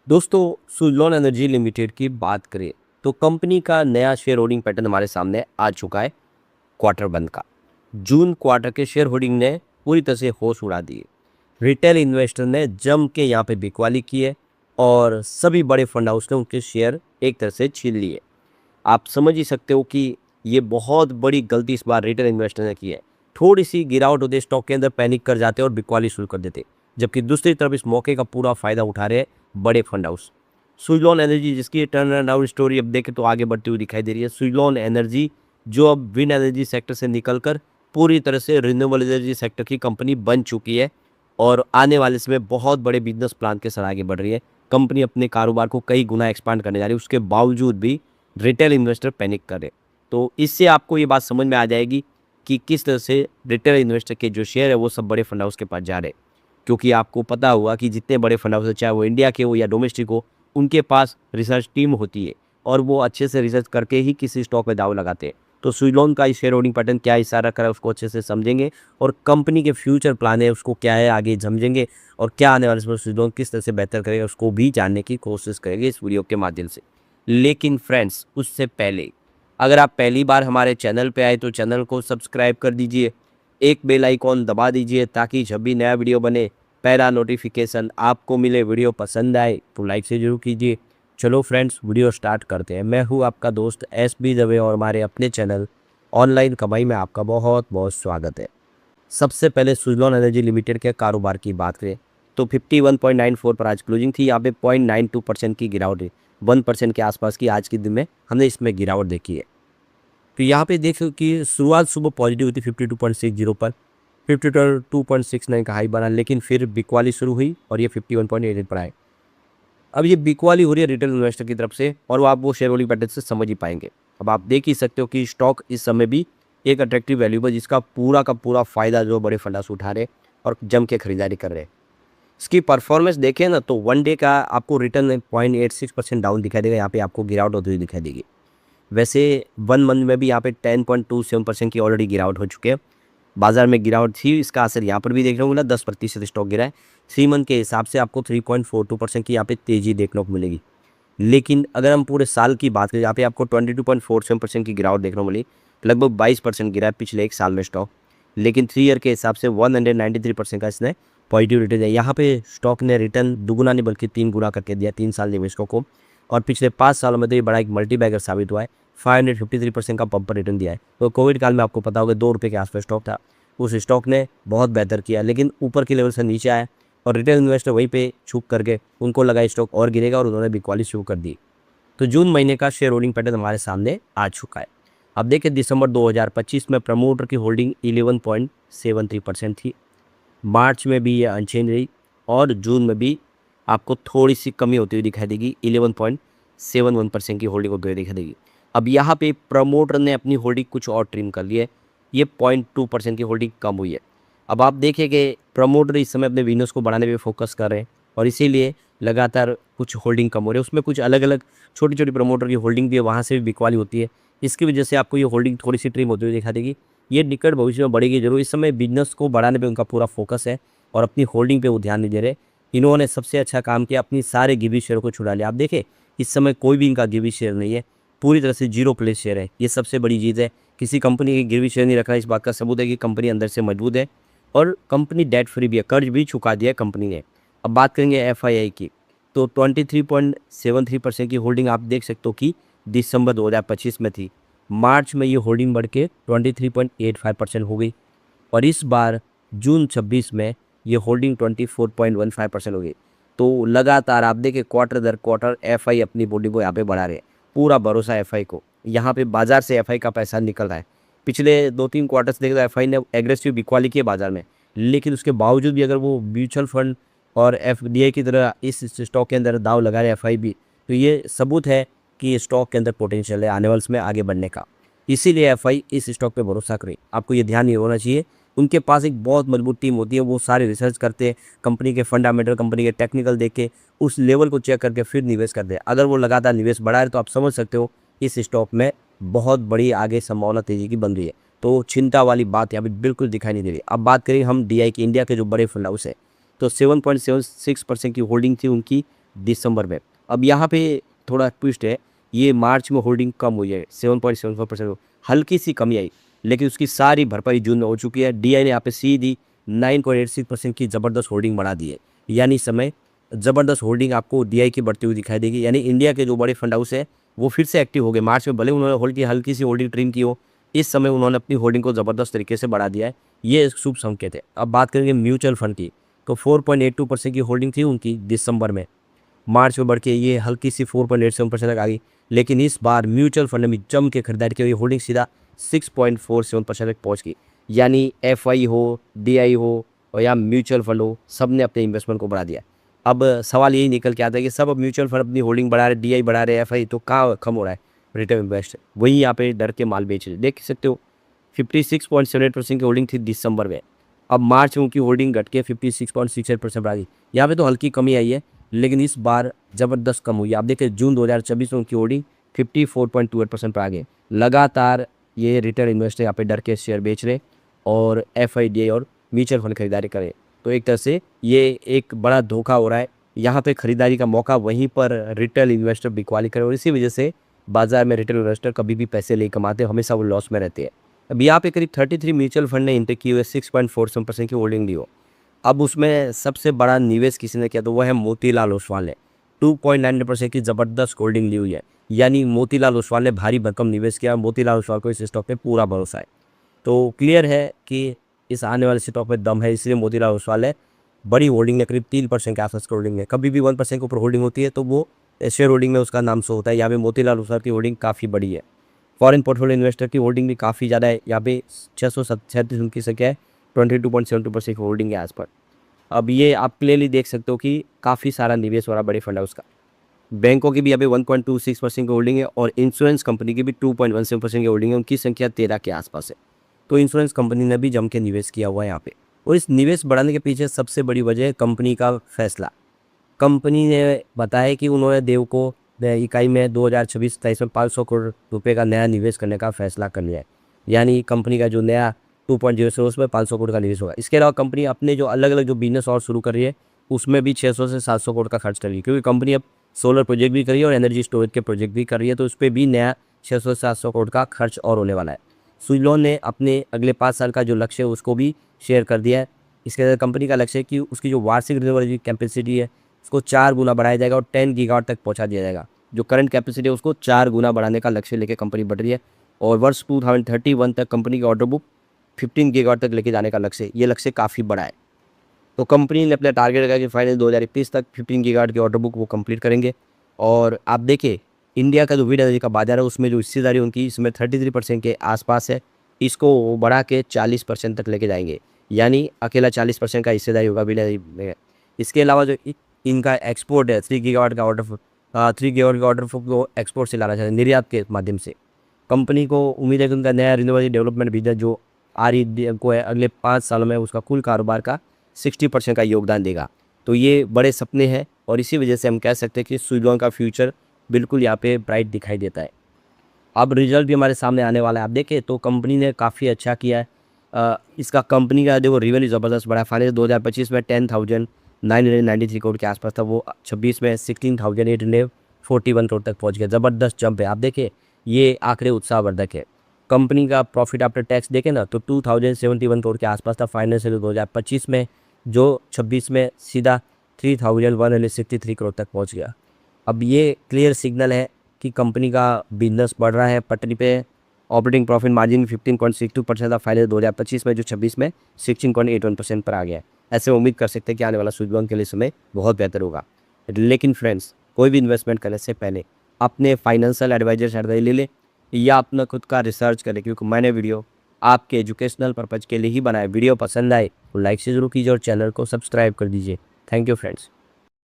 दोस्तों, Suzlon energy limited की बात करें तो कंपनी का नया शेयर होल्डिंग पैटर्न हमारे सामने आ चुका है। क्वार्टर वन का जून क्वार्टर के शेयर होल्डिंग ने पूरी तरह से होश उड़ा दिए। रिटेल इन्वेस्टर ने जम के यहाँ पे बिकवाली की है और सभी बड़े फंड हाउस ने उनके शेयर एक तरह से छीन लिए। आप समझ ही सकते हो कि ये बहुत बड़ी गलती इस बार रिटेल इन्वेस्टर ने की है। थोड़ी सी गिरावट होती है स्टॉक के अंदर, पैनिक कर जाते और बिकवाली शुरू कर देते, जबकि दूसरी तरफ इस मौके का पूरा फायदा उठा रहे हैं बड़े फंड हाउस। सुज़लोन एनर्जी जिसकी टर्न अराउंड स्टोरी अब देखें तो आगे बढ़ती हुई दिखाई दे रही है। सुज़लोन एनर्जी जो अब विंड एनर्जी सेक्टर से निकलकर पूरी तरह से रिन्यूएबल एनर्जी सेक्टर की कंपनी बन चुकी है और आने वाले समय बहुत बड़े बिजनेस प्लान के साथ आगे बढ़ रही है। कंपनी अपने कारोबार को कई गुना एक्सपांड करने जा रही है, उसके बावजूद भी रिटेल इन्वेस्टर पैनिक कर रहे। तो इससे आपको ये बात समझ में आ जाएगी कि किस तरह से रिटेल इन्वेस्टर के जो शेयर है वो सब बड़े फंड हाउस के पास जा रहे हैं। क्योंकि आपको पता हुआ कि जितने बड़े फंड हाउस है, चाहे वो इंडिया के हो या डोमेस्टिक हो, उनके पास रिसर्च टीम होती है और वो अच्छे से रिसर्च करके ही किसी स्टॉक में दाव लगाते हैं। तो सुज़लोन का शेयर होल्डिंग पैटर्न क्या इशारा कर रहा है उसको अच्छे से समझेंगे और कंपनी के फ्यूचर प्लान है उसको क्या है आगे समझेंगे और क्या आने वाले समय सुज़लोन किस तरह से बेहतर करेगा उसको भी जानने की कोशिश करेंगे इस वीडियो के माध्यम से। लेकिन फ्रेंड्स, उससे पहले अगर आप पहली बार हमारे चैनल पे आए तो चैनल को सब्सक्राइब कर दीजिए, एक बेल आइकॉन दबा दीजिए ताकि जब भी नया वीडियो बने पहला नोटिफिकेशन आपको मिले। वीडियो पसंद आए तो लाइक से जरूर कीजिए। चलो फ्रेंड्स, वीडियो स्टार्ट करते हैं। मैं हूँ आपका दोस्त SB दवे और हमारे अपने चैनल ऑनलाइन कमाई में आपका बहुत बहुत स्वागत है। सबसे पहले सुज़लोन एनर्जी लिमिटेड के कारोबार की बात करें तो 51.94 पर आज क्लोजिंग थी। यहाँ पे 0.92% की गिरावट है, 1% के आसपास की आज के दिन में हमने इसमें गिरावट देखी है। तो यहाँ पे देखो कि शुरुआत सुबह पॉजिटिव थी 52.60 पर, 52.69 का हाई बना, लेकिन फिर बिकवाली शुरू हुई और ये 51.88 पर आए। अब ये बिकवाली हो रही है रिटेल इन्वेस्टर की तरफ से और वो आप वो शेयर होल्डिंग पैटर्न से समझ ही पाएंगे। अब आप देख ही सकते हो कि स्टॉक इस समय भी एक अट्रैक्टिव वैल्यू पर, जिसका पूरा का पूरा फायदा जो बड़े फंड हाउस उठा रहे और जम के खरीदारी कर रहे हैं। इसकी परफॉर्मेंस देखें ना तो वन डे का आपको रिटर्न 0.86% डाउन दिखाई देगा। यहाँ पे आपको गिरावट होती हुई दिखाई देगी। वैसे 1 मंथ में भी यहाँ पे 10.27% की ऑलरेडी गिरावट हो चुकी है। बाजार में गिरावट थी, इसका असर यहाँ पर भी देखने को मिला, 10% स्टॉक गिरा है। 3 मंथ के हिसाब से आपको 3.42% की यहाँ पे तेजी देखने को मिलेगी। लेकिन अगर हम पूरे साल की बात करें, यहाँ पे आपको 22.47% की गिरावट देखने को मिली, लगभग 22% गिरा है पिछले एक साल में स्टॉक। लेकिन 3 ईयर के हिसाब से 193% का इसने पॉजिटिव रिटर्न है। यहाँ पे स्टॉक ने रिटर्न दुगुना नहीं बल्कि 3 गुना करके दिया 3 साल निवेशकों को, और पिछले 5 सालों में तो ये बड़ा एक मल्टीबैगर साबित हुआ है। 553% का बम्पर रिटर्न दिया है। तो कोविड काल में आपको पता होगा 2 रुपये के आसपास स्टॉक था, उस स्टॉक ने बहुत बेहतर किया, लेकिन ऊपर के लेवल से नीचे आया और रिटेल इन्वेस्टर वहीं पे छुप करके उनको लगा स्टॉक और गिरेगा और उन्होंने बिकवाली शुरू कर दी। तो जून महीने का शेयर होल्डिंग पैटर्न हमारे सामने आ चुका है। अब देखिए, दिसंबर 2025 में प्रमोटर की होल्डिंग 11.73% थी। मार्च में भी ये अनचेंज रही और जून में भी आपको थोड़ी सी कमी होती हुई दिखाई देगी, 11.71% की होल्डिंग होती हुई दिखाई देगी। अब यहाँ पे प्रमोटर ने अपनी होल्डिंग कुछ और ट्रिम कर ली है, ये 0.2% की होल्डिंग कम हुई है। अब आप देखें कि प्रमोटर इस समय अपने बिजनेस को बढ़ाने पे फोकस कर रहे हैं और इसीलिए लगातार कुछ होल्डिंग कम हो रही है। उसमें कुछ अलग अलग छोटी छोटी प्रमोटर की होल्डिंग भी है, वहाँ से भी बिकवाली होती है। इसकी वजह से आपको ये होल्डिंग थोड़ी सी ट्रिम होती हुई दिखा देगी। ये निकट भविष्य में बढ़ेगी जरूर। इस समय बिजनेस को बढ़ाने पे उनका पूरा फोकस है और अपनी होल्डिंग पे वो ध्यान नहीं दे रहे। इन्होंने सबसे अच्छा काम किया, अपनी सारे गिवी शेयर को छुड़ा लिया। आप देखें, इस समय कोई भी इनका गिवी शेयर नहीं है, पूरी तरह से जीरो प्लेस शेयर है। ये सबसे बड़ी चीज़ है। किसी कंपनी की गिरवी शेयर नहीं रखना, इस बात का सबूत है कि कंपनी अंदर से मजबूत है और कंपनी डेट फ्री भी है, कर्ज भी चुका दिया है कंपनी ने। अब बात करेंगे FII की, तो 23.73% की होल्डिंग आप देख सकते हो कि दिसंबर 2025 में थी। मार्च में ये होल्डिंग बढ़ के 23.85% हो गई और इस बार जून 26 में ये होल्डिंग 24.15% हो गई। तो लगातार आप देखें क्वार्टर दर क्वार्टर FI अपनी बॉडी को यहाँ पे बढ़ा रहे हैं। पूरा भरोसा FI को, यहाँ पे बाजार से FI का पैसा निकल रहा है। पिछले 2-3 क्वार्टर्स देखे तो FI ने एग्रेसिव बिकवाली की है बाजार में, लेकिन उसके बावजूद भी अगर वो म्यूचुअल फंड और FDI की तरह इस स्टॉक के अंदर दाव लगा रहे FI भी, तो ये सबूत है कि स्टॉक के अंदर पोटेंशियल है आने वाले समय आगे बढ़ने का। इसीलिए FI इस स्टॉक पे भरोसा करे। आपको ये ध्यान नहीं होना चाहिए। उनके पास एक बहुत मजबूत टीम होती है, वो सारे रिसर्च करते हैं, कंपनी के फंडामेंटल, कंपनी के टेक्निकल देख के उस लेवल को चेक करके फिर निवेश करते हैं। अगर वो लगातार निवेश बढ़ा रहे तो आप समझ सकते हो इस स्टॉक में बहुत बड़ी आगे संभावना तेजी की बन रही है। तो चिंता वाली बात यहाँ पे बिल्कुल दिखाई नहीं दे रही। अब बात करें हम DI की, इंडिया के जो बड़े फंड हाउस है, तो 7.76% की होल्डिंग थी उनकी दिसंबर में। अब यहाँ पे थोड़ा ट्विस्ट है, ये मार्च में होल्डिंग कम हुई है 7.74%, हल्की सी कमी आई, लेकिन उसकी सारी भरपाई जून में हो चुकी है। डीआई ने यहाँ पे सीधी 9.86% की ज़बरदस्त होल्डिंग बढ़ा दी है। यानी इस समय ज़बरदस्त होल्डिंग आपको डीआई की बढ़ती हुई दिखाई देगी। यानी इंडिया के जो बड़े फंड हाउस है वो फिर से एक्टिव हो गए। मार्च में भले उन्होंने होल्ड की, हल्की सी होल्डिंग ट्रिम की हो, इस समय उन्होंने अपनी होल्डिंग को ज़बरदस्त तरीके से बढ़ा दिया है। ये एक शुभ संकेत है। अब बात करेंगे म्यूचुअल फंड की, तो 4.82% की होल्डिंग थी उनकी दिसंबर में, मार्च में बढ़ के ये हल्की सी 4.87% तक आ गई। लेकिन इस बार म्यूचुअल फंड में जम के खरीदारी की, होल्डिंग सीधा 6.47% तक पहुंच गई। यानी एफआई हो, डीआई हो और या म्यूचुअल फंड हो, सब ने अपने इन्वेस्टमेंट को बढ़ा दिया। अब सवाल यही निकल के आता है कि सब अब म्यूचुअल फंड अपनी होल्डिंग बढ़ा रहे, डीआई बढ़ा रहे, एफआई, तो कहाँ कम हो रहा है? रिटेल इन्वेस्ट वही यहाँ पे डर के माल बेच रहे, देख सकते हो। 56.78% की होल्डिंग थी दिसंबर में, अब मार्च में उनकी होल्डिंग घट के 56.68% पर आ गई। यहाँ पे तो हल्की कमी आई है, लेकिन इस बार ज़बरदस्त कम हुई है। आप देखें जून 2024 में उनकी होल्डिंग 54.28% पर आ गई। लगातार ये रिटेल इन्वेस्टर यहाँ पे डर के शेयर बेच रहे और एफआईडीआई और म्यूचुअल फंड खरीदारी करें, तो एक तरह से ये एक बड़ा धोखा हो रहा है। यहाँ पे खरीदारी का मौका वहीं पर रिटेल इन्वेस्टर बिकवाली करे और इसी वजह से बाजार में रिटेल इन्वेस्टर कभी भी पैसे नहीं कमाते, हमेशा वो लॉस में रहते हैं। अब यहाँ पे करीब 33 म्यूचुअल फंड ने इंटेक की हुए 6.47% की होल्डिंग ली हो। अब उसमें सबसे बड़ा निवेश किसी ने किया तो वह है मोतीलाल ओसवाल ने, 2.9% की ज़बरदस्त होल्डिंग ली हुई है। यानी मोतीलाल ओसवाल ने भारी भरकम निवेश किया। मोतीलाल ओसवाल को इस स्टॉक पे पूरा भरोसा है, तो क्लियर है कि इस आने वाले स्टॉक में दम है, इसलिए मोतीलाल ओसवाल है। बड़ी होल्डिंग है, करीब 3% के आसपास की होल्डिंग है। कभी भी 1% के ऊपर होल्डिंग होती है तो वो शेयर होल्डिंग में उसका नाम शो होता है। यहाँ पे मोतीलाल ओसवाल की होल्डिंग काफ़ी बड़ी है। फॉरेन पोर्टफोलियो इन्वेस्टर की होल्डिंग भी काफ़ी ज़्यादा है। यहाँ पे 637 उनकी संख्या है, 22.72% की होल्डिंग है आसपास। अब ये आप क्लियरली देख सकते हो कि काफ़ी सारा निवेश हो रहा बड़े फंड हाउस का। बैंकों की भी अभी 1.26% की होल्डिंग है और इंश्योरेंस कंपनी की भी 2.17% की होल्डिंग है। उनकी संख्या 13 के आसपास है। तो इंश्योरेंस कंपनी ने भी जम के निवेश किया हुआ है यहाँ पे, और इस निवेश बढ़ाने के पीछे सबसे बड़ी वजह है कंपनी का फैसला। कंपनी ने बताया कि उन्होंने देव को इकाई में 2026-27 में 500 करोड़ रुपए का नया निवेश करने का फैसला कर लिया है। यानी कंपनी का जो नया 2.0 से उसमें 500 करोड़ का निवेश होगा। इसके अलावा कंपनी अपने जो अलग अलग जो बिजनेस और शुरू कर रही है उसमें भी 600 से 700 करोड़ का खर्च कर रही है, क्योंकि कंपनी अब सोलर प्रोजेक्ट भी कर रही है और एनर्जी स्टोरेज के प्रोजेक्ट भी कर रही है, तो उस पर भी नया 600 से 700 करोड़ का खर्च और होने वाला है। सुजलॉन ने अपने अगले 5 साल का जो लक्ष्य है उसको भी शेयर कर दिया है। इसके अंदर कंपनी का लक्ष्य है कि उसकी जो वार्षिक रिन्यूएबल कैपेसिटी है उसको 4 गुना बढ़ाया जाएगा और 10 गीगावाट तक पहुंचा दिया जाएगा। जो करंट कैपेसिटी है उसको 4 गुना बढ़ाने का लक्ष्य लेकर कंपनी बढ़ रही है, और वर्ष 2031 तक कंपनी की ऑर्डर बुक 15 गीगावाट तक लेके जाने का लक्ष्य है। ये लक्ष्य काफ़ी बड़ा है, तो कंपनी ने अपना टारगेट रखा कि फाइनल 2031 तक 15 गीगावाट की ऑर्डर बुक वो कंप्लीट करेंगे। और आप देखिए इंडिया का जो विंड एनर्जी का बाजार है उसमें जो हिस्सेदारी उनकी इसमें 33% के आसपास है, इसको वो बढ़ा के 40% तक लेके जाएंगे। यानी अकेला 40% का हिस्सेदारी होगा विंड एनर्जी में। इसके अलावा जो इनका एक्सपोर्ट है 3 गीगावाट का ऑर्डर 3 गीगावाट का ऑर्डर वो एक्सपोर्ट से लाना चाहते हैं, निर्यात के माध्यम से। कंपनी को उम्मीद है कि उनका नया रिन्यूएबल डेवलपमेंट बिजनेस जो आ रही को है अगले 5 सालों में उसका कुल कारोबार का 60% का योगदान देगा। तो ये बड़े सपने हैं और इसी वजह से हम कह सकते हैं कि सुजलॉन का फ्यूचर बिल्कुल यहाँ पे ब्राइट दिखाई देता है। अब रिजल्ट भी हमारे सामने आने वाला है। आप देखें तो कंपनी ने काफ़ी अच्छा किया है। इसका कंपनी का देखो रेवेन्यू ज़बरदस्त बढ़ा है। फाइनेंस 2025 में 10,993 करोड़ के आसपास था, वो 26 में 16,841 करोड़ तक पहुँच गया। ज़बरदस्त जंप है। आप देखें ये आंकड़े उत्साहवर्धक है। कंपनी का प्रॉफिट आफ्टर टैक्स देखें ना तो 2,071 करोड़ के आसपास था फाइनेंशियल 2025 में, जो 26 में सीधा 3,163 करोड़ तक पहुंच गया। अब ये क्लियर सिग्नल है कि कंपनी का बिजनेस बढ़ रहा है पटरी पे। ऑपरेटिंग प्रॉफिट मार्जिन 15.62% था फाइनेंस 2025 में, जो 26 में 16.81% पर आ गया है। ऐसे उम्मीद कर सकते हैं कि आने वाला सुजलॉन के लिए समय बहुत बेहतर होगा। लेकिन फ्रेंड्स कोई भी इन्वेस्टमेंट करने से पहले अपने फाइनेंशियल एडवाइजर से एडवाइस ले लें या अपना खुद का रिसर्च करें, क्योंकि मैंने वीडियो आपके एजुकेशनल पर्पज़ के लिए ही बनाया। वीडियो पसंद आए तो लाइक से जरूर कीजिए और चैनल को सब्सक्राइब कर दीजिए। Thank you friends.